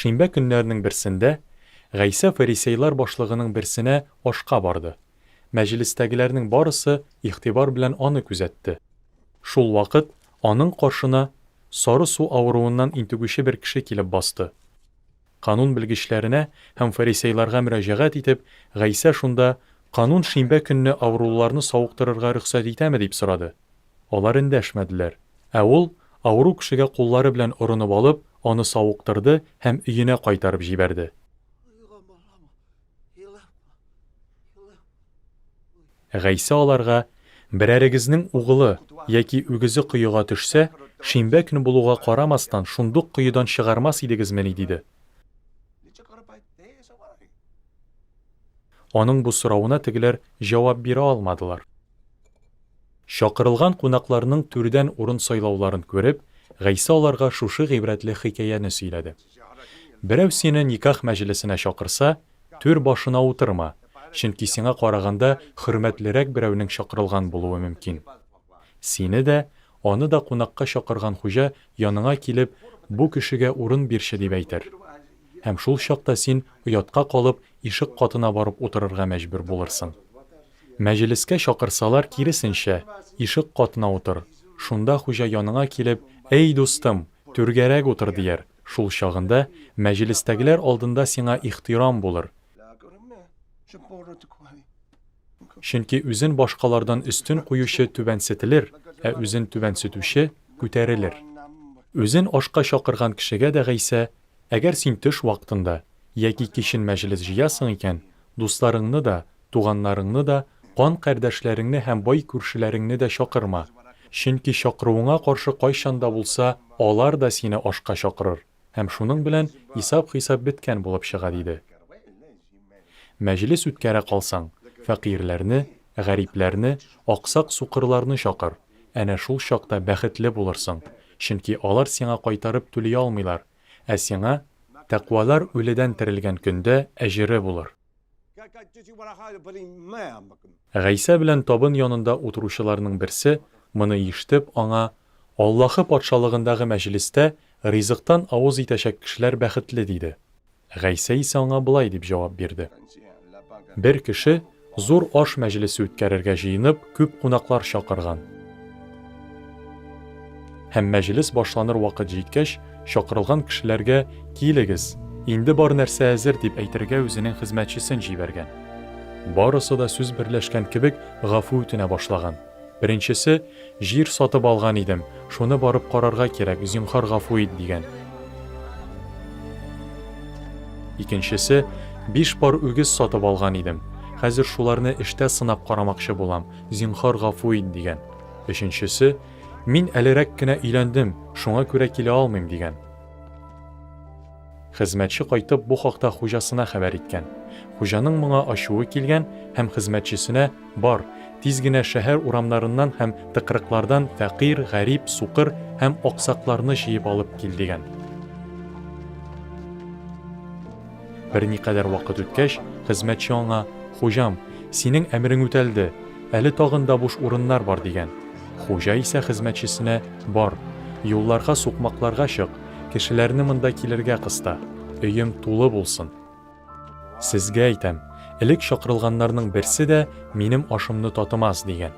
Шимбә көннәренең берсендә Гайса фарисейлар башлыгының берсенә ашка барды. Мәҗлестәгеләрнең барысы игътибар белән аны күзәтте. Шул вакыт аның каршына сары су авыруыннан интегүче бер кеше килеп басты. Канун белгечләренә һәм фарисейларга мөрәҗәгать итеп, Гайса шунда канун шимбә көнне авыруларны савыктырырга рөхсәт итәме дип сорады. Алар эндәшмәделәр. Ә ул авыру кешегә куллары белән орынып алып, аны савыктырды һәм өенә кайтарып җибәрде. Гайса аларга берәрегезнең угылы яки үгезе кыюга төшсә, шимбә көне булуга карамастан шундук кыюдан чыгармас идегезмени диде. Аның бу соравына тегеләр җавап бирә алмадылар. Шакырылган кунакларның түрдән урын сайлауларын күреп, Гайса аларга шушы гыйбрәтле хикәяне сөйләде. Берәү сине никах мәҗлесенә чакырса, түр башына утырма, чөнки сиңа караганда хөрмәтлерәк берәүнең чакырылган булуы мөмкин. Сине дә, аны да кунакка чакырган хуҗа яныңа килеп, бу кешегә урын бирче дип әйтер. Һәм шул чакта син уятка калып, ишек катына барып утырырга мәҗбүр булырсың. Мәҗлескә чакырсалар киресенчә, ишек катына утыр. Шунда хуҗа яныңа килеп, "Эй дустым, түргәрәк утыр" дияр. Шул чагында мәҗлестәгеләр алдында сиңа ихтирам булыр. Чөнки үзен башкалардан үстен куючы түбәнсетелер, ә үзен түбәнсетүче күтәрелер. Үзен ашка чакырган кешегә дә Гайса, әгәр син төш вакытында яки кичен мәҗлес җыясың икән, дусларыңны да, туганнарыңны да, кан кардәшләреңне һәм бай күршеләреңне дә чакырма. Чөнки чакыруыңа каршы кайчан да булса, алар да сине ашка чакырыр. Һәм шуның белән исап-хисап беткән булып чыга диде. Мәҗлес үткәрә калсаң, фәкыйрьләрне, гарипләрне, аксак сукырларны чакыр. Әнә шул чакта бәхетле булырсың, чөнки алар сиңа кайтарып түли алмыйлар, ә сиңа тәкъвалар үледән терелгән көндә әҗере булыр. Гайса белән табын янында утыручыларның берсе, моны ишетеп, аңа Аллаһы патшалыгындагы мәҗлестә ризыктан авыз итәчәк кешеләр бәхетле диде. Гайса исә аңа булай дип җавап бирде. Бер кеше зур аш мәҗлесе үткәрергә җыенып, күп кунаклар чакырган. Һәм мәҗлес башланыр вакыт җиткәч, чакырылган кешеләргә "Килегез, инде бар нәрсә әзер" дип әйтергә үзенең хезмәтчесен җибәргән. Барысы да сүз берләшкән кебек гафу үтенә башлаган. Беренчесе, "Җир сатып алган идем, шуны барып карарга кирәк, зинһар гафу ит" дигән. Икенчесе, "5 пар үгез сатып алган идем, хәзер шуларны эштә сынап карамакчы булам, зинһар гафу ит" дигән. Өченчесе, "Мин әлерәк кенә өйләндем, шуңа күрә килә алмыйм" дигән. Хезмәтче кайтып бу хакта хуҗасына хәбәр иткән. Хуҗаның моңа ачуы килгән һәм хезмәтчесенә "Бар, тиз генә шәһәр урамнарыннан һәм тыкрыклардан фәкыйр, гарип, сукыр һәм аксакларны җыеп алып кил" дигән. Берникадәр вакыт үткәч, хезмәтче аңа "Хуҗам, синең әмерең үтәлде, әле тагын да буш урыннар бар" дигән. Хуҗа исә хезмәтчесенә "Бар, юлларга сукмакларга чык, кешеләрне монда килергә кыста, өем тулы булсын. Сезгә әйтәм, элек чакырылганнарның берсе дә минем ашымны татымас" дигән.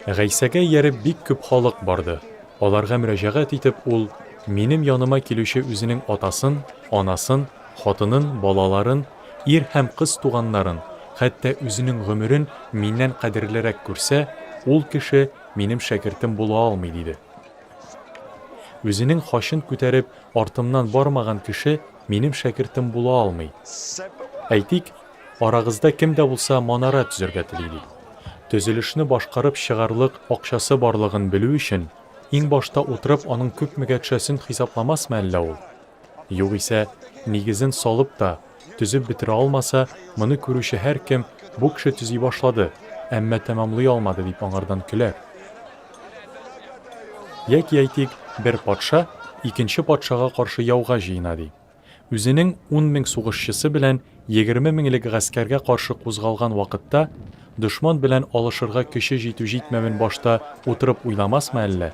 Гайсәгә ияреп бик күп халык барды. Аларга мөрәҗәгать итеп ул, минем яныма килүче үзенең атасын, анасын, хатынын, балаларын, ир һәм кыз туганнарын, хәтта үзенең гомерен миннән кадерлерәк күрсә, ул кеше минем шәкертем була алмый диде. Үзенең хашын күтәреп артымнан бармаган кеше минем шәкертем була алмый. Әйтик, арагызда кем дә булса манара төзергә тели. Төзелешне башкарып чыгарлык акчасы барлыгын белү өчен иң башта утырып аның күпмегә төшәсен хисапламасмы әллә ул? Югыйсә, нигезен салып та, төзеп бетерә алмаса, моны күрүче һәркем бу кеше төзи башлады, әмма тәмамлый алмады дип аңардан көләр. Яки әйтик, бер патша икенче патшага каршы яуга җыена ди. Үзенең 10 000 сугышчысы белән 20 меңлек гаскәргә каршы кузгалган вакытта, дошман белән алышырга көче җитү-җитмәвен башта утырып уйламасмы әллә?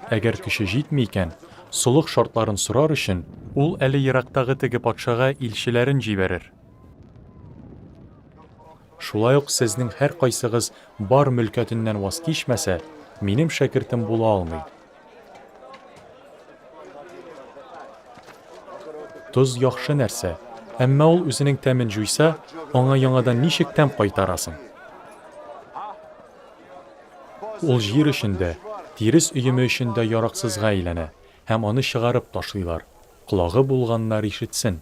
Әгәр көче җитми икән, сулык шартларын сорар өчен, ул әле ерактагы теге патшага илчеләрен җибәрер. Шулай ук сезнең һәр кайсыгыз бар мөлкәтеннән ваз кичмәсә, минем шәкертем була алмый. Тоз яхшы нәрсә, әмма ул үзенең тәмен җуйса, аңа яңадан ничек тәм кайтарасың? Ул җир эчендә, тирес өеме эчендә яраксызга әйләнә, һәм аны чыгарып ташлыйлар. Колагы булганнар ишетсен.